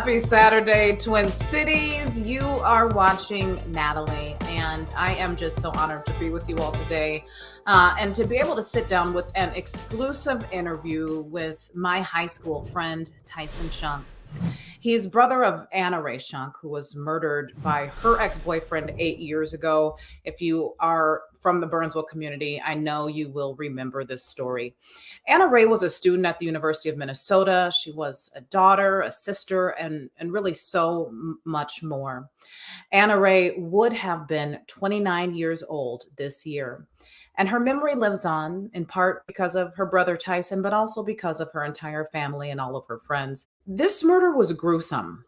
Happy Saturday, Twin Cities. You are watching Natalie, and I am just so honored to be with you all today and to be able to sit down with an exclusive interview with my high school friend, Tyson Schunk. He's brother of Anarae Schunk, who was murdered by her ex-boyfriend 8 years ago. If you are from the Burnsville community, I know you will remember this story. Anarae was a student at the University of Minnesota. She was a daughter, a sister, and really so much more. Anarae would have been 29 years old this year. And her memory lives on in part because of her brother Tyson, but also because of her entire family and all of her friends. This murder was gruesome.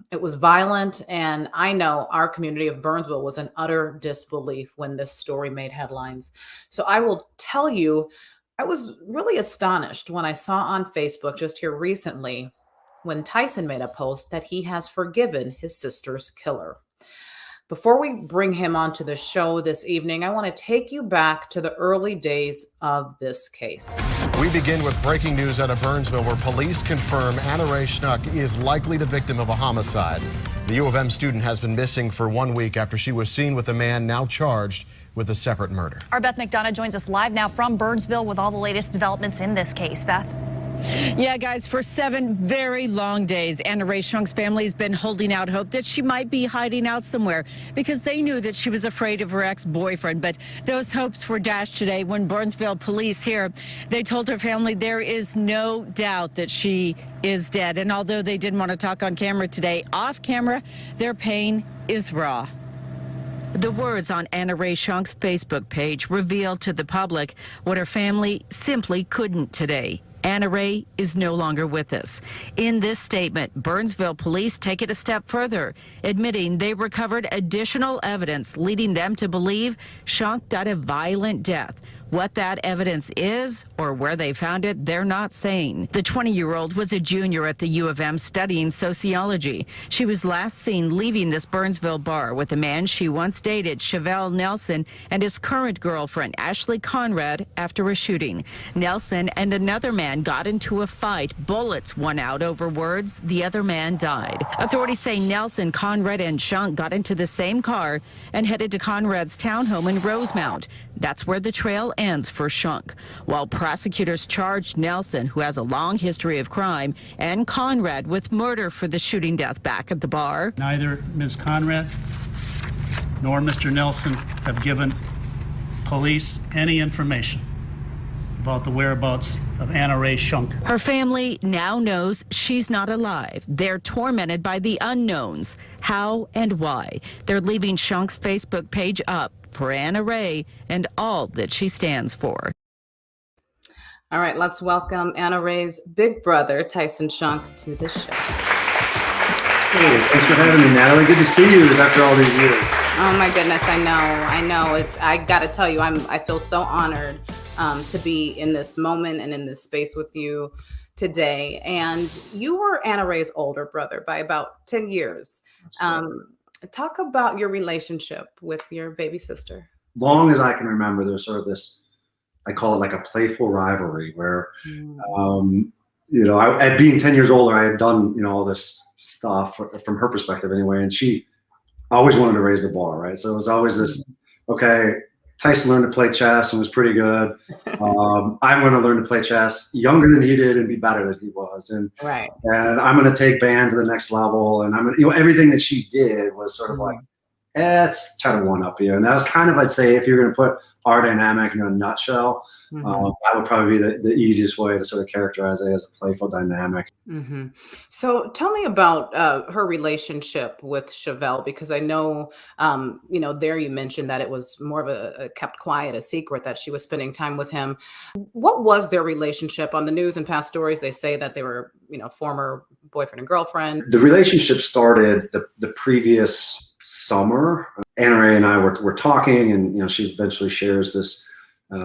It was violent, and I know our community of Burnsville was in utter disbelief when this story made headlines. So I will tell you, I was really astonished when I saw on Facebook just here recently when Tyson made a post that he has forgiven his sister's killer. Before we bring him onto the show this evening, I want to take you back to the early days of this case. We begin with breaking news out of Burnsville, where police confirm Anarae Schunk is likely the victim of a homicide. The U of M student has been missing for 1 week after she was seen with a man now charged with a separate murder. Our Beth McDonough joins us live now from Burnsville with all the latest developments in this case. Beth? Yeah, guys, for 7 very long days, Anarae Schunk's family has been holding out hope that she might be hiding out somewhere because they knew that she was afraid of her ex-boyfriend. But those hopes were dashed today when Burnsville police here, they told her family there is no doubt that she is dead. And although they didn't want to talk on camera today, off camera, their pain is raw. The words on Anarae Schunk's Facebook page revealed to the public what her family simply couldn't today. Anarae is no longer with us. In this statement, Burnsville police take it a step further, admitting they recovered additional evidence leading them to believe Schunk died a violent death. What that evidence is or where they found it, they're not saying. The 20-year-old was a junior at the U of M studying sociology. She was last seen leaving this Burnsville bar with a man she once dated, Chevelle Nelson, and his current girlfriend, Ashley Conrad, after a shooting. Nelson and another man got into a fight. Bullets won out over words. The other man died. Authorities say Nelson, Conrad, and Schunk got into the same car and headed to Conrad's townhome in Rosemount. That's where the trail ends for Schunk. While prosecutors charged Nelson, who has a long history of crime, and Conrad with murder for the shooting death back at the bar. Neither Ms. Conrad nor Mr. Nelson have given police any information about the whereabouts of Anarae Schunk. Her family now knows she's not alive. They're tormented by the unknowns. How and why? They're leaving Schunk's Facebook page up for Anarae and all that she stands for. All right, let's welcome Anarae's big brother, Tyson Schunk, to the show. Hey, thanks for having me, Natalie. Good to see you after all these years. Oh my goodness, I know. I got to tell you, I feel so honored to be in this moment and in this space with you today. And you were Anarae's older brother by about 10 years. Talk about your relationship with your baby sister. Long as I can remember, there's sort of this, I call it like a playful rivalry where, at being 10 years older, I had done, all this stuff from her perspective anyway. And she always wanted to raise the bar, right? So it was always this, okay, Tyson learned to play chess and was pretty good. I'm going to learn to play chess younger than he did and be better than he was. And I'm going to take band to the next level. And I'm going to, everything that she did was sort of like, let's try to one up you. And that was kind of, I'd say, if you're going to put our dynamic in a nutshell, that would probably be the easiest way to sort of characterize it as a playful dynamic. So tell me about her relationship with Chevelle, because I know, there you mentioned that it was more of a kept quiet, a secret that she was spending time with him. What was their relationship? On the news and past stories, they say that they were, former boyfriend and girlfriend. The relationship started the previous summer. Anarae and I were talking, and she eventually shares this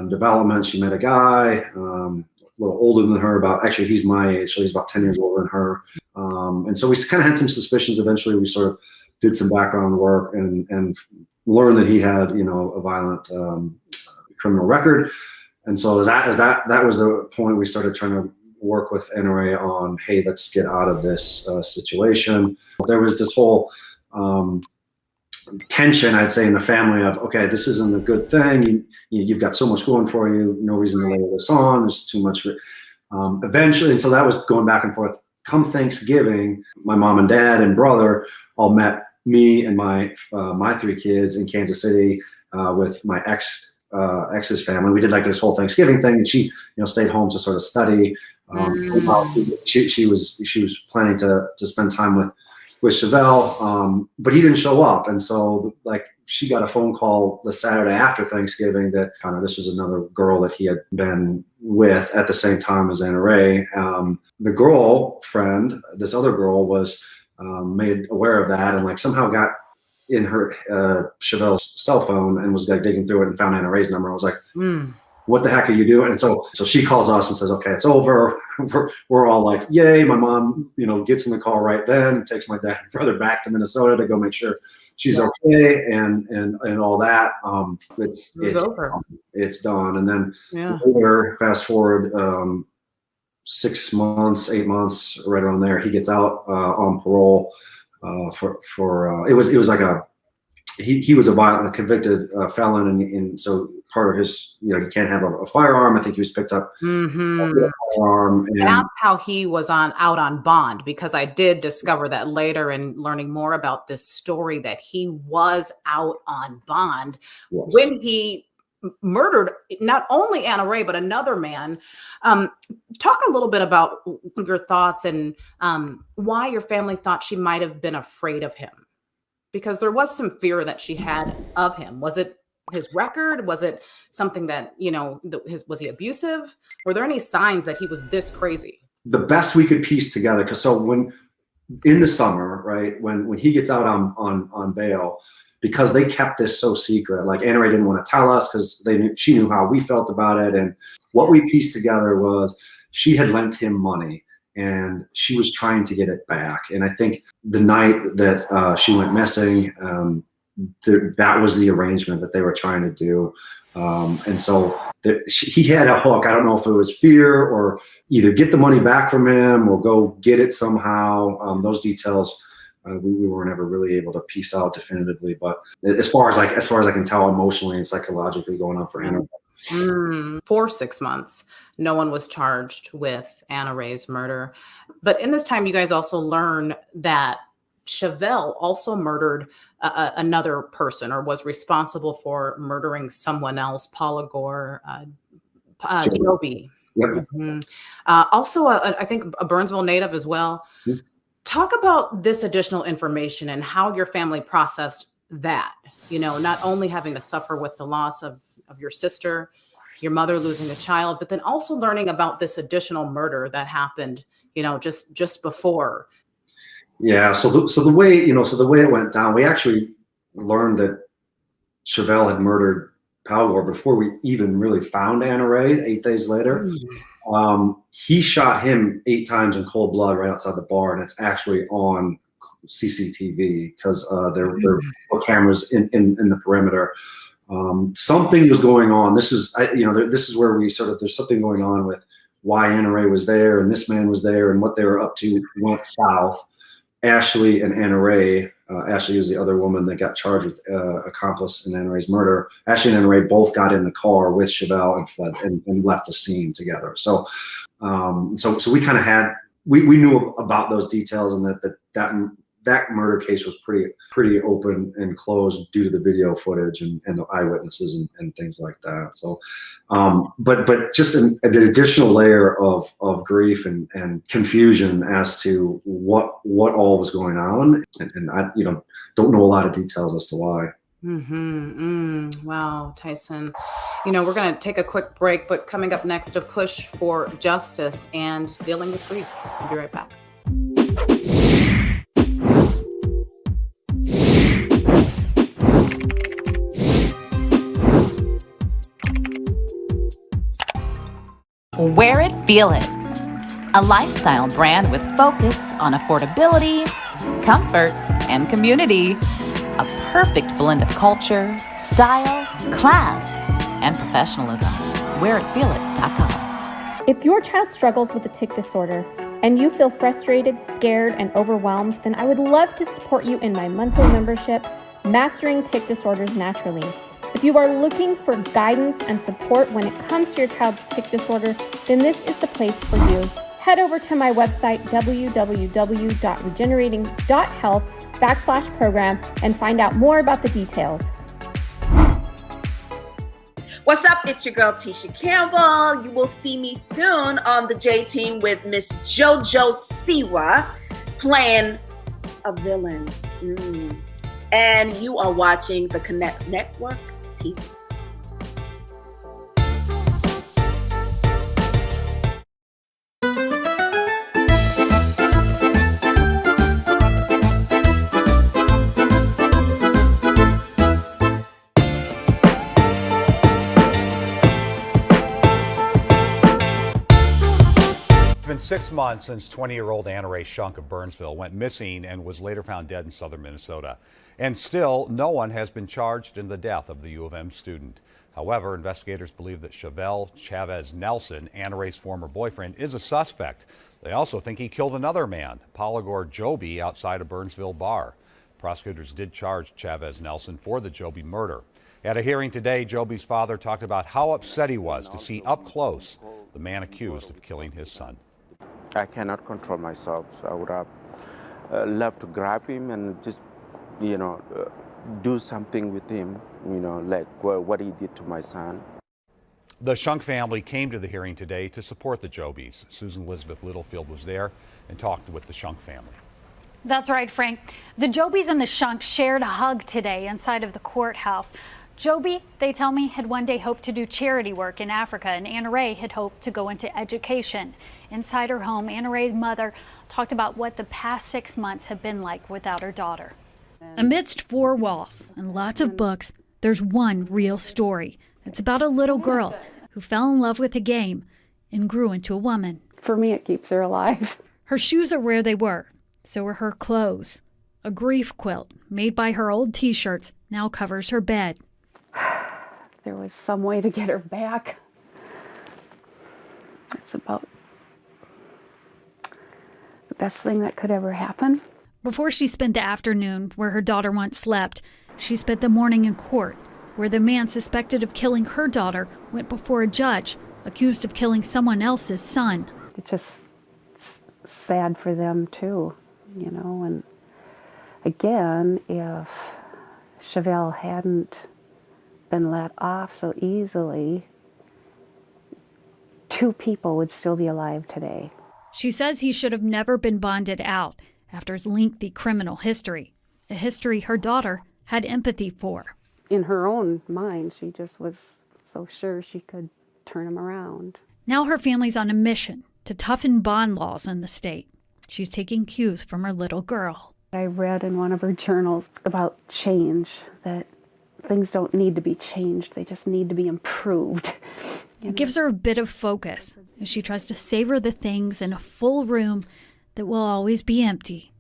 development. She met a guy a little older than her, actually he's my age, so he's about 10 years older than her. And so we kind of had some suspicions. Eventually we sort of did some background work and learned that he had a violent criminal record. And so that was the point we started trying to work with Anare on, hey, let's get out of this situation. There was this whole tension, I'd say, in the family of, okay, this isn't a good thing. You've got so much going for you. No reason to layer this on. There's too much. Eventually, and so that was going back and forth. Come Thanksgiving, my mom and dad and brother all met me and my 3 kids in Kansas City with my ex's family. We did like this whole Thanksgiving thing, and she, stayed home to sort of study. She was planning to spend time with Chevelle, but he didn't show up, and so like she got a phone call the Saturday after Thanksgiving that this was another girl that he had been with at the same time as Anarae. The girlfriend, this other girl, was made aware of that and like somehow got in her Chevelle's cell phone and was like digging through it and found Anarae's number. I was like, what the heck are you doing? And so she calls us and says, okay, it's over. We're all like, yay. My mom, gets in the car right then, takes my dad and brother back to Minnesota to go make sure she's okay and all that. It's over. It's done. And then later, fast forward 6 months, 8 months, right around there, he gets out on parole for it was like he was a convicted felon, and so part of his, he can't have a firearm. I think he was picked up with a firearm. And that's how he was out on bond, because I did discover that later in learning more about this story that he was out on bond when he murdered not only Anarae but another man. Talk a little bit about your thoughts and why your family thought she might have been afraid of him, because there was some fear that she had of him. Was it his record? Was it something that, was he abusive? Were there any signs that he was this crazy? The best we could piece together, because so when in the summer, right, when he gets out on bail, because they kept this so secret, like Anarae didn't want to tell us because she knew how we felt about it. And what we pieced together was she had lent him money and she was trying to get it back. And I think the night that she went missing, that was the arrangement that they were trying to do. And so he had a hook. I don't know if it was fear or either get the money back from him or go get it somehow. Those details we weren't ever really able to piece out definitively. But as far as I can tell, emotionally and psychologically going on for Anarae. For 6 months, no one was charged with Anarae's murder. But in this time, you guys also learn that Chevelle also murdered another person, or was responsible for murdering someone else, Paula Gore, Joby. Yep. Also, I think a Burnsville native as well. Mm-hmm. Talk about this additional information and how your family processed that, not only having to suffer with the loss of your sister, your mother losing a child, but then also learning about this additional murder that happened, just before. Yeah. So the way it went down, we actually learned that Chevelle had murdered Paula Gore before we even really found Anarae 8 days later. He shot him 8 times in cold blood right outside the bar, and it's actually on CCTV because there were cameras in the perimeter. Something was going on. This is this is where we there's something going on with why Anarae was there and this man was there and what they were up to went south. Ashley and Anarae, Ashley is the other woman that got charged with accomplice in Anarae's murder. Ashley and Anarae both got in the car with Chevelle and fled and left the scene together. So we kind of we knew about those details, and that murder case was pretty open and closed due to the video footage and the eyewitnesses and things like that. So, but just an additional layer of grief and confusion as to what all was going on, and I don't know a lot of details as to why. Wow, Tyson. We're going to take a quick break, but coming up next, a push for justice and dealing with grief. We'll be right back. Wear it, feel it. A lifestyle brand with focus on affordability, comfort, and community. A perfect blend of culture, style, class, and professionalism. WearItFeelIt.com. If your child struggles with a tic disorder and you feel frustrated, scared, and overwhelmed, then I would love to support you in my monthly membership, Mastering Tic Disorders Naturally. If you are looking for guidance and support when it comes to your child's tic disorder, then this is the place for you. Head over to my website, www.regenerating.health/program, and find out more about the details. What's up? It's your girl Tisha Campbell. You will see me soon on the J Team with Miss JoJo Siwa playing a villain. And you are watching the Connect Network TV. It's been 6 months since 20-year-old Anarae Schunk of Burnsville went missing and was later found dead in southern Minnesota. And still, no one has been charged in the death of the U of M student. However, investigators believe that Chevelle Chavez Nelson, Anarae's former boyfriend, is a suspect. They also think he killed another man, Polygor Joby, outside a Burnsville bar. Prosecutors did charge Chavez Nelson for the Joby murder. At a hearing today, Joby's father talked about how upset he was to see up close the man accused of killing his son. I cannot control myself, so I would have loved to grab him and just, do something with him, like what he did to my son. The Schunk family came to the hearing today to support the Jobys. Susan Elizabeth Littlefield was there and talked with the Schunk family. That's right, Frank. The Jobys and the Schunks shared a hug today inside of the courthouse. Joby, they tell me, had one day hoped to do charity work in Africa, and Anarae had hoped to go into education. Inside her home, Anarae's mother talked about what the past 6 months have been like without her daughter. Amidst 4 walls and lots of books, there's one real story. It's about a little girl who fell in love with a game and grew into a woman. For me, it keeps her alive. Her shoes are where they were, so are her clothes. A grief quilt made by her old t-shirts now covers her bed. There was some way to get her back. It's about the best thing that could ever happen. Before she spent the afternoon where her daughter once slept, she spent the morning in court, where the man suspected of killing her daughter went before a judge accused of killing someone else's son. It's just sad for them too, and again, if Chevelle hadn't been let off so easily, 2 people would still be alive today. She says he should have never been bonded out after his lengthy criminal history, a history her daughter had empathy for. In her own mind, she just was so sure she could turn him around. Now her family's on a mission to toughen bond laws in the state. She's taking cues from her little girl. I read in one of her journals about change, that things don't need to be changed, they just need to be improved. It gives her a bit of focus as she tries to savor the things in a full room that will always be empty.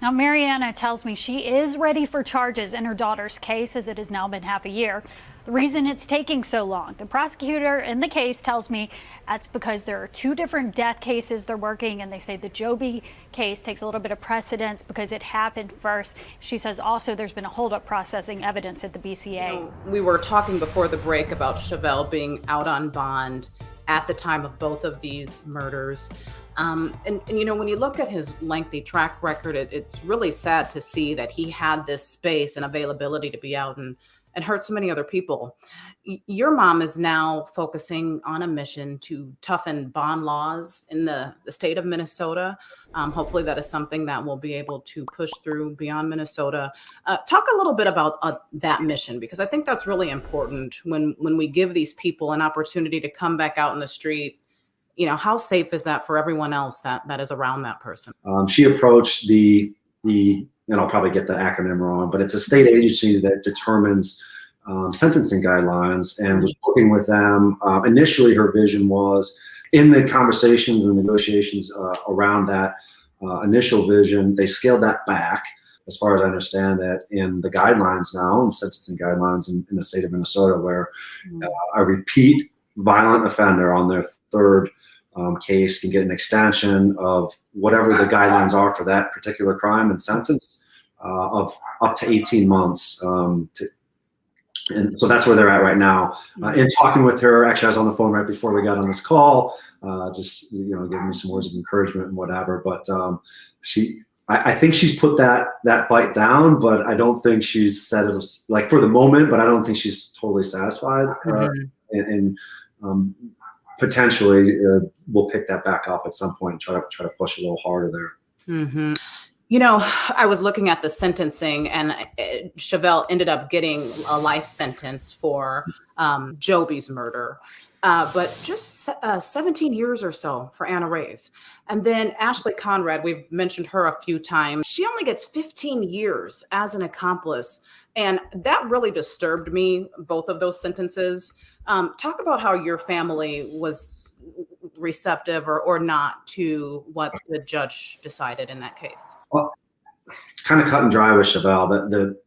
Now, Mariana tells me she is ready for charges in her daughter's case, as it has now been half a year. The reason it's taking so long, the prosecutor in the case tells me that's because there are 2 different death cases they're working, and they say the Joby case takes a little bit of precedence because it happened first. She says also there's been a holdup processing evidence at the BCA. We were talking before the break about Chevelle being out on bond at the time of both of these murders. And when you look at his lengthy track record, it's really sad to see that he had this space and availability to be out and hurt so many other people. Your mom is now focusing on a mission to toughen bond laws in the state of Minnesota. Hopefully that is something that we'll be able to push through beyond Minnesota. Talk a little bit about that mission, because I think that's really important when we give these people an opportunity to come back out in the street. How safe is that for everyone else that is around that person? She approached the and I'll probably get the acronym wrong, but it's a state agency that determines sentencing guidelines, and was working with them. Initially, her vision was, in the conversations and negotiations around that initial vision, they scaled that back, as far as I understand it, in the guidelines now, and sentencing guidelines in the state of Minnesota, where I repeat, violent offender on their third case can get an extension of whatever the guidelines are for that particular crime and sentence of up to 18 months. And so that's where they're at right now. In talking with her, actually, I was on the phone right before we got on this call, just giving me some words of encouragement and whatever. But I think she's put that fight down, but I don't think she's said as like for the moment. But I don't think she's totally satisfied, and potentially we'll pick that back up at some point and try to push a little harder there. I was looking at the sentencing, and Chevelle ended up getting a life sentence for Joby's murder, but just 17 years or so for Anarae's. And then Ashley Conrad, we've mentioned her a few times. She only gets 15 years as an accomplice. And that really disturbed me, both of those sentences. Talk about how your family was receptive or not to what the judge decided in that case. Well, kind of cut and dry with Chevelle. That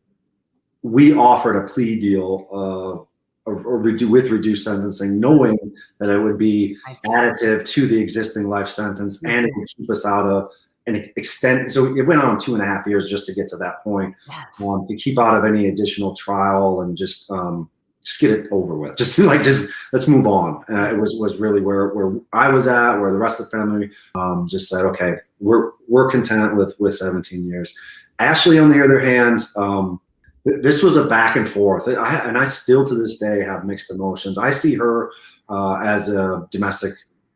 we offered a plea deal with reduced sentencing, knowing that it would be additive to the existing life sentence and it would keep us out of an extent. So it went on 2.5 years just to get to that point, to keep out of any additional trial and just get it over with. Just let's move on. It was really where I was at, where the rest of the family just said, okay, we're content with 17 years. Ashley, on the other hand, this was a back and forth, and I still to this day have mixed emotions. I see her as a domestic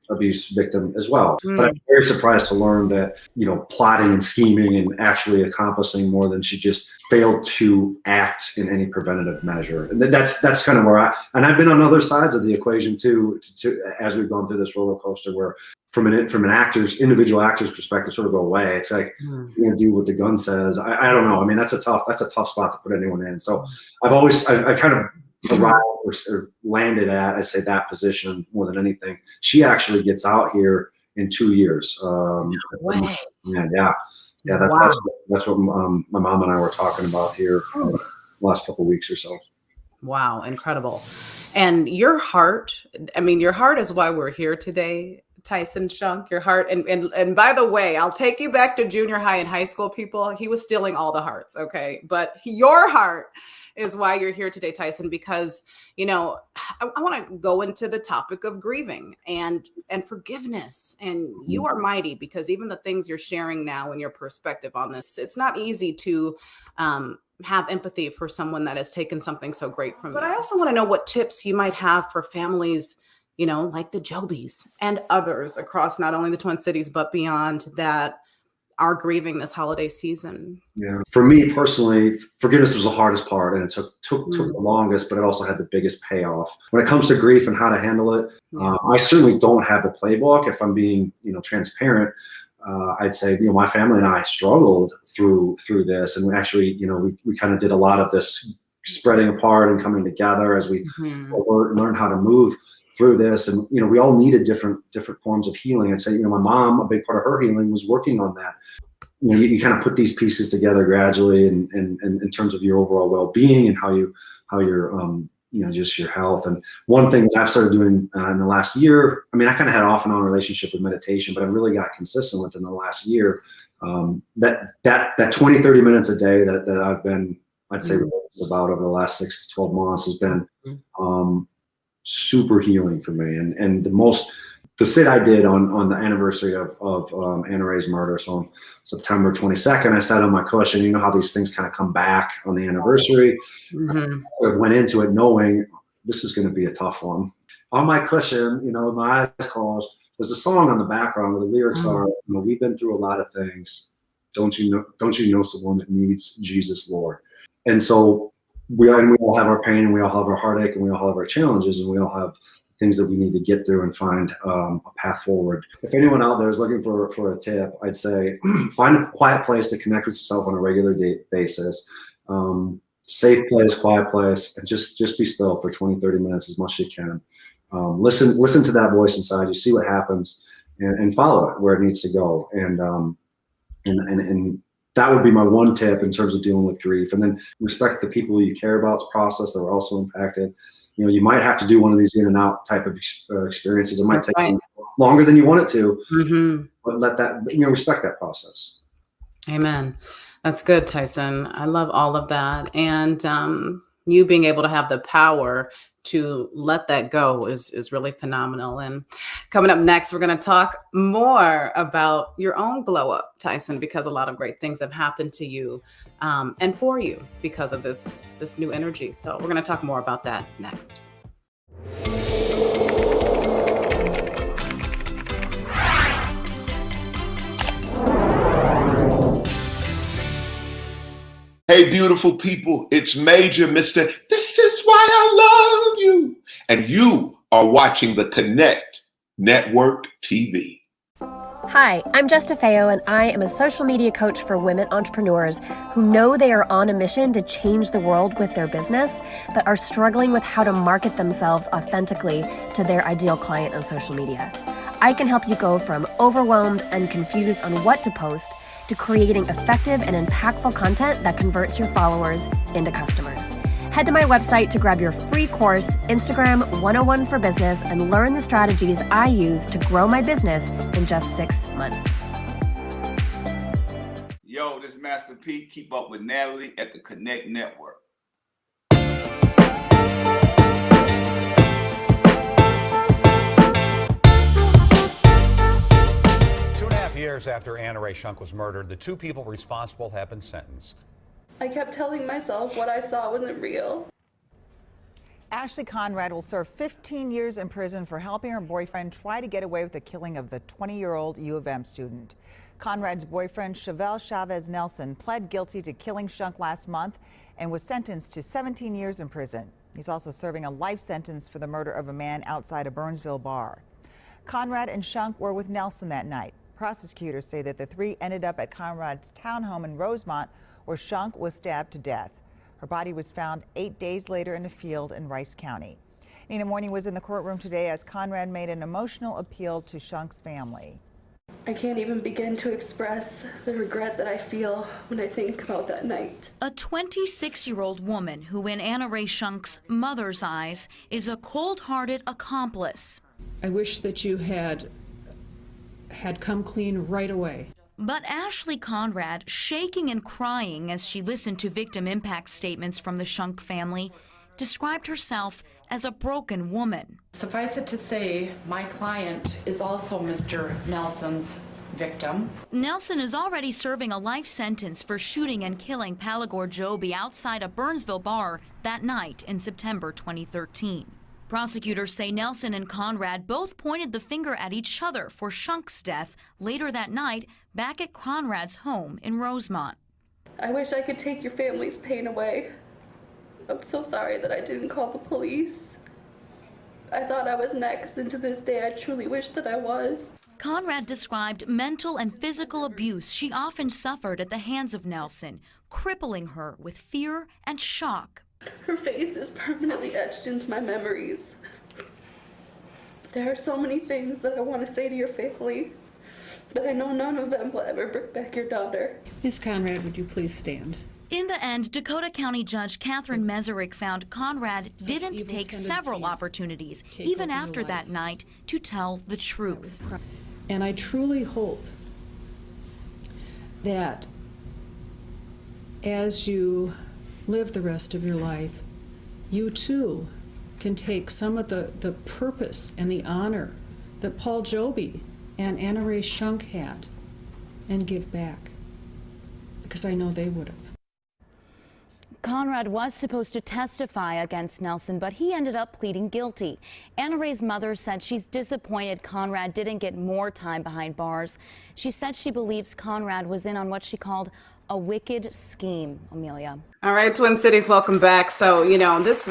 abuse victim as well, but I'm very surprised to learn that plotting and scheming and actually accomplishing more than she just failed to act in any preventative measure. And that's kind of where I've been on other sides of the equation too, as we've gone through this roller coaster, where from an individual actor's perspective, sort of go away. It's like you're gonna do what the gun says. I don't know. I mean, that's a tough spot to put anyone in. So I kind of arrived or landed at, I'd say, that position more than anything. She actually gets out here in 2 years. That's what my mom and I were talking about here last couple of weeks or so. Wow, incredible. And your heart is why we're here today, Tyson Schunk. Your heart, and by the way, I'll take you back to junior high and high school, people. He was stealing all the hearts, okay? But your heart is why you're here today, Tyson, because, I want to go into the topic of grieving and forgiveness. And you are mighty, because even the things you're sharing now and your perspective on this, it's not easy to have empathy for someone that has taken something so great from you. But I also want to know what tips you might have for families, like the Jobys and others across not only the Twin Cities, but beyond, that are grieving this holiday season. Yeah, for me personally, forgiveness was the hardest part, and it took the longest, but it also had the biggest payoff. When it comes to grief and how to handle it, I certainly don't have the playbook. If I'm being, transparent, I'd say, my family and I struggled through this, and we actually, we kind of did a lot of this spreading apart and coming together as we learn how to move through this. And we all needed different forms of healing. I'd say, my mom, a big part of her healing was working on that. You kind of put these pieces together gradually, and in terms of your overall well-being and how you're just your health. And one thing that I've started doing in the last year, I kind of had an off and on relationship with meditation, but I really got consistent with it in the last year. That 20-30 minutes a day that I've been, I'd say, about over the last 6 to 12 months has been super healing for me. And the sit I did on the anniversary of Anarae's murder, so on September 22nd, I sat on my cushion. You know how these things kind of come back on the anniversary. I went into it knowing this is going to be a tough one. On my cushion, with my eyes closed, there's a song on the background where the lyrics are, we've been through a lot of things. Don't you know someone that needs Jesus, Lord? And so we all have our pain, and we all have our heartache, and we all have our challenges, and we all have things that we need to get through and find a path forward. If anyone out there is looking for a tip, I'd say find a quiet place to connect with yourself on a regular basis. Safe place, quiet place, and just be still for 20-30 minutes as much as you can. Listen to that voice inside you, see what happens, and follow it where it needs to go. And that would be my one tip in terms of dealing with grief. And then respect the people you care about's process that were also impacted. You know, you might have to do one of these in and out type of experiences. It might take longer than you want it to, but let that, respect that process. Amen. That's good, Tyson. I love all of that. And you being able to have the power to let that go is really phenomenal. And coming up next, we're going to talk more about your own glow up, Tyson, because a lot of great things have happened to you and for you because of this new energy. So we're going to talk more about that next. Hey, beautiful people, it's Major Mr. This is why I love you. And you are watching the Connect Network TV. Hi, I'm Jess DeFeo, and I am a social media coach for women entrepreneurs who know they are on a mission to change the world with their business, but are struggling with how to market themselves authentically to their ideal client on social media. I can help you go from overwhelmed and confused on what to post to creating effective and impactful content that converts your followers into customers. Head to my website to grab your free course, Instagram 101 for Business, and learn the strategies I use to grow my business in just 6 months. Yo, this is Master P. Keep up with Natalie at the Connect Network. 2.5 years after Anarae Schunk was murdered, the two people responsible have been sentenced. I kept telling myself what I saw wasn't real. Ashley Conrad will serve 15 years in prison for helping her boyfriend try to get away with the killing of the 20-year-old U of M student. Conrad's boyfriend, Chevelle Chavez Nelson, pled guilty to killing Schunk last month and was sentenced to 17 years in prison. He's also serving a life sentence for the murder of a man outside a Burnsville bar. Conrad and Schunk were with Nelson that night. Prosecutors say that the three ended up at Conrad's townhome in Rosemont, where Schunk was stabbed to death. Her body was found 8 days later in a field in Rice County. Nina Morning was in the courtroom today as Conrad made an emotional appeal to Schunk's family. I can't even begin to express the regret that I feel when I think about that night. A 26-year-old woman who, in Anarae Schunk's mother's eyes, is a cold-hearted accomplice. I wish that you had come clean right away. But Ashley Conrad, shaking and crying as she listened to victim impact statements from the Schunk family, described herself as a broken woman. Suffice it to say, my client is also Mr. Nelson's victim. Nelson is already serving a life sentence for shooting and killing Palagor Joby outside a Burnsville bar that night in September 2013. Prosecutors say Nelson and Conrad both pointed the finger at each other for Schunk's death later that night back at Conrad's home in Rosemont. I wish I could take your family's pain away. I'm so sorry that I didn't call the police. I thought I was next, and to this day I truly wish that I was. Conrad described mental and physical abuse she often suffered at the hands of Nelson, crippling her with fear and shock. Her face is permanently etched into my memories. There are so many things that I want to say to your family, but I know none of them will ever bring back your daughter. Miss Conrad, would you please stand? In the end, Dakota County Judge Catherine Meserick found Conrad didn't take several opportunities, even after that night, to tell the truth. And I truly hope that as you live the rest of your life, you too can take some of the purpose and the honor that Paul Joby and Anarae Schunk had and give back, because I know they would have. Conrad was supposed to testify against Nelson, but he ended up pleading guilty. Anarae's mother said she's disappointed Conrad didn't get more time behind bars. She said she believes Conrad was in on what she called a wicked scheme. Amelia. All right, Twin Cities, welcome back. So, this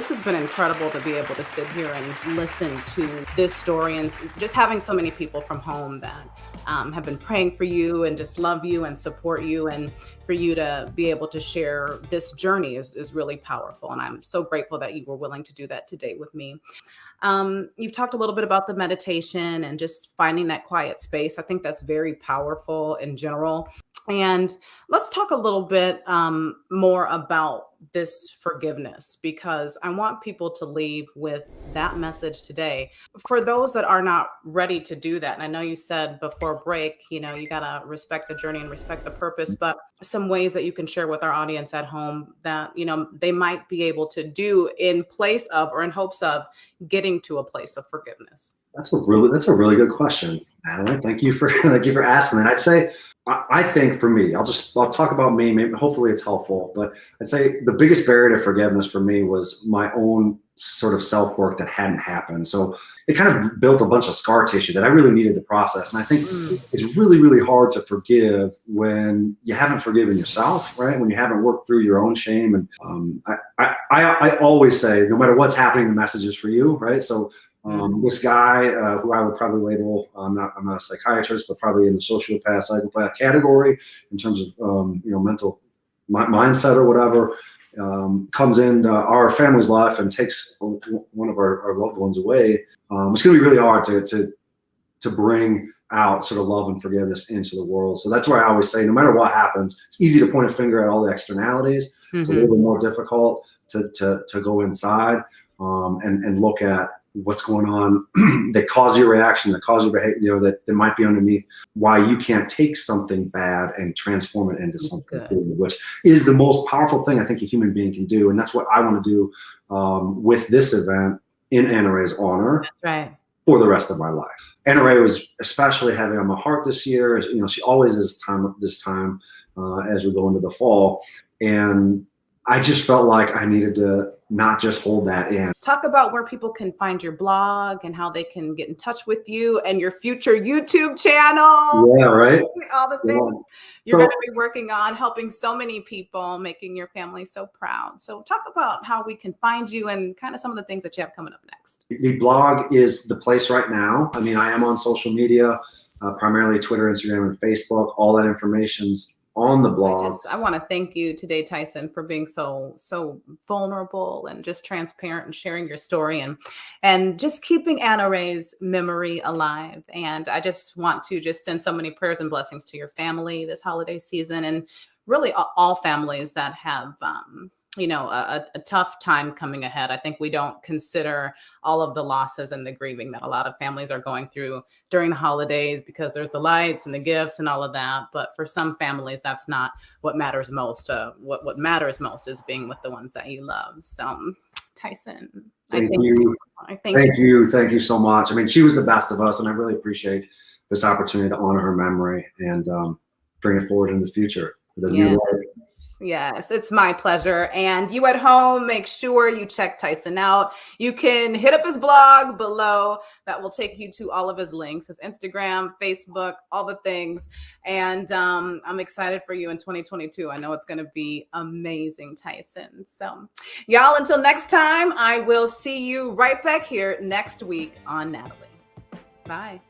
has been incredible to be able to sit here and listen to this story, and just having so many people from home that have been praying for you and just love you and support you, and for you to be able to share this journey is really powerful. And I'm so grateful that you were willing to do that today with me. You've talked a little bit about the meditation and just finding that quiet space. I think that's very powerful in general. And let's talk a little bit more about this forgiveness, because I want people to leave with that message today. For those that are not ready to do that, and I know you said before break, you got to respect the journey and respect the purpose, but some ways that you can share with our audience at home that, they might be able to do in place of or in hopes of getting to a place of forgiveness. That's a really good question, Natalie. Thank you for asking that. I'd say, I think for me, I'll talk about me. Maybe hopefully it's helpful, but I'd say the biggest barrier to forgiveness for me was my own sort of self-work that hadn't happened. So it kind of built a bunch of scar tissue that I really needed to process. And I think it's really, really hard to forgive when you haven't forgiven yourself, right? When you haven't worked through your own shame. And I always say, no matter what's happening, the message is for you, right? So this guy, who I would probably label, I'm not a psychiatrist, but probably in the sociopath, psychopath category in terms of, mental mindset or whatever, comes into our family's life and takes one of our loved ones away. It's going to be really hard to bring out sort of love and forgiveness into the world. So that's why I always say, no matter what happens, it's easy to point a finger at all the externalities. It's a little bit more difficult to go inside and look at what's going on that cause your reaction, that cause your behavior, that might be underneath why you can't take something bad and transform it into something good, which is the most powerful thing I think a human being can do. And that's what I want to do with this event in Anare's honor. That's right. For the rest of my life. Anare was especially heavy on my heart this year. She always is this time as we go into the fall. And I just felt like I needed to not just hold that in. Talk about where people can find your blog and how they can get in touch with you and your future YouTube channel. Yeah, right. All the things you're going to be working on, helping so many people, making your family so proud. So talk about how we can find you and kind of some of the things that you have coming up next. The blog is the place right now. I mean, I am on social media, primarily Twitter, Instagram, and Facebook. All that information's on the blog. I want to thank you today, Tyson, for being so vulnerable and just transparent and sharing your story and just keeping Anare's memory alive. And I just want to just send so many prayers and blessings to your family this holiday season, and really all families that have a tough time coming ahead. I think we don't consider all of the losses and the grieving that a lot of families are going through during the holidays, because there's the lights and the gifts and all of that. But for some families, that's not what matters most. What matters most is being with the ones that you love. So, Tyson, thank you. Thank you so much. I mean, she was the best of us, and I really appreciate this opportunity to honor her memory and bring it forward in the future. Yes, it's my pleasure. And you at home, make sure you check Tyson out. You can hit up his blog below. That will take you to all of his links, his Instagram, Facebook, all the things. And I'm excited for you in 2022. I know it's going to be amazing, Tyson. So y'all, until next time, I will see you right back here next week on Natalie. Bye.